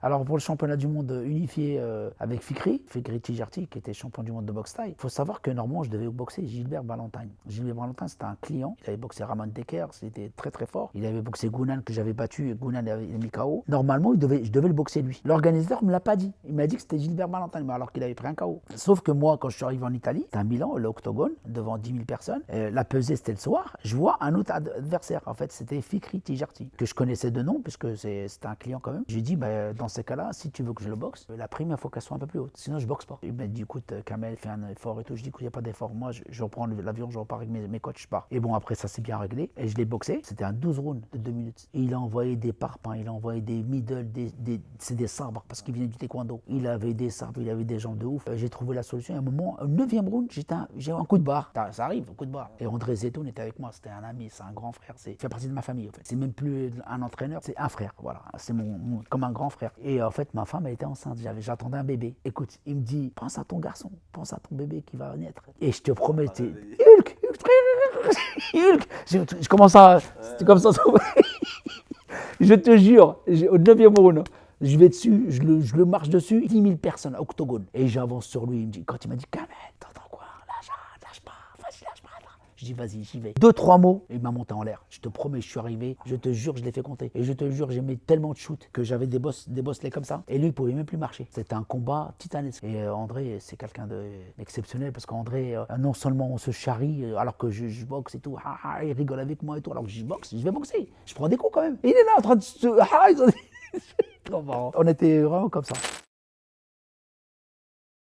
Alors pour le championnat du monde unifié avec Fikri Tijarti, qui était champion du monde de boxe thaï, il faut savoir que normalement je devais boxer Gilbert Ballantyne. Gilbert Ballantyne, c'était un client, il avait boxé Ramon Decker, c'était très très fort. Il avait boxé Gounan que j'avais battu, et Gounan avait mis KO. Normalement, je devais le boxer lui. L'organisateur ne me l'a pas dit. Il m'a dit que c'était Gilbert Ballantyne, alors qu'il avait pris un KO. Sauf que moi, quand je suis arrivé en Italie, c'était à Milan, l'octogone, devant 10 000 personnes. La pesée, c'était le soir. Je vois un autre adversaire. En fait, c'était Fikri Tijarti, que je connaissais de nom, puisque c'était un client quand même. Je lui ai dit, dans ces cas-là, si tu veux que je le boxe, la prime, il faut qu'elle soit un peu plus haute. Sinon, je boxe pas. Il m'a dit, écoute, Kamel, fais un effort et tout. Je dis, écoute, il n'y a pas d'effort. Moi, je reprends l'avion, je repars avec mes coachs, je pars. Et bon, après, ça s'est bien réglé. Et je l'ai boxé. C'était un 12 rounds de 2 minutes. Et il a envoyé des parpaings, il a envoyé des middle, c'est des sabres, parce qu'il venait du taekwondo. Il avait des sabres, il avait des jambes de ouf. J'ai trouvé la solution. À un moment, au 9e round, j'ai un coup de barre. Ça arrive, un coup de barre. Et André Zetoun était avec moi. C'était un ami, c'est un grand frère. Il fait partie de ma famille, en fait. C'est même plus un entraîneur, c'est un frère. Voilà. C'est comme un grand frère. Et en fait, ma femme, elle était enceinte. J'attendais un bébé. Écoute, il me dit, pense à ton garçon, pense à ton bébé qui va naître. Et je te promets, Hulk, Hulk. Je commence à. C'est comme ça. Je te jure, au 9e round, je vais dessus, je le marche dessus, 10 000 personnes, octogone. Et j'avance sur lui, quand il m'a dit, Kamel, t'entends quoi? Lâche pas, vas-y, lâche pas. Je dis, vas-y, j'y vais. 2-3 mots, et il m'a monté en l'air. Je te promets, je suis arrivé, je te jure, je l'ai fait compter. Et je te jure, j'ai mis tellement de shoots que j'avais des bosselets comme ça. Et lui, il pouvait même plus marcher. C'était un combat titanesque. Et André, c'est quelqu'un d'exceptionnel, parce qu'André, non seulement on se charrie, alors que je boxe et tout, il rigole avec moi et tout, alors que je boxe, je vais boxer. Je prends des coups quand même. Et il est là en train de se. Trop marrant. On était vraiment comme ça.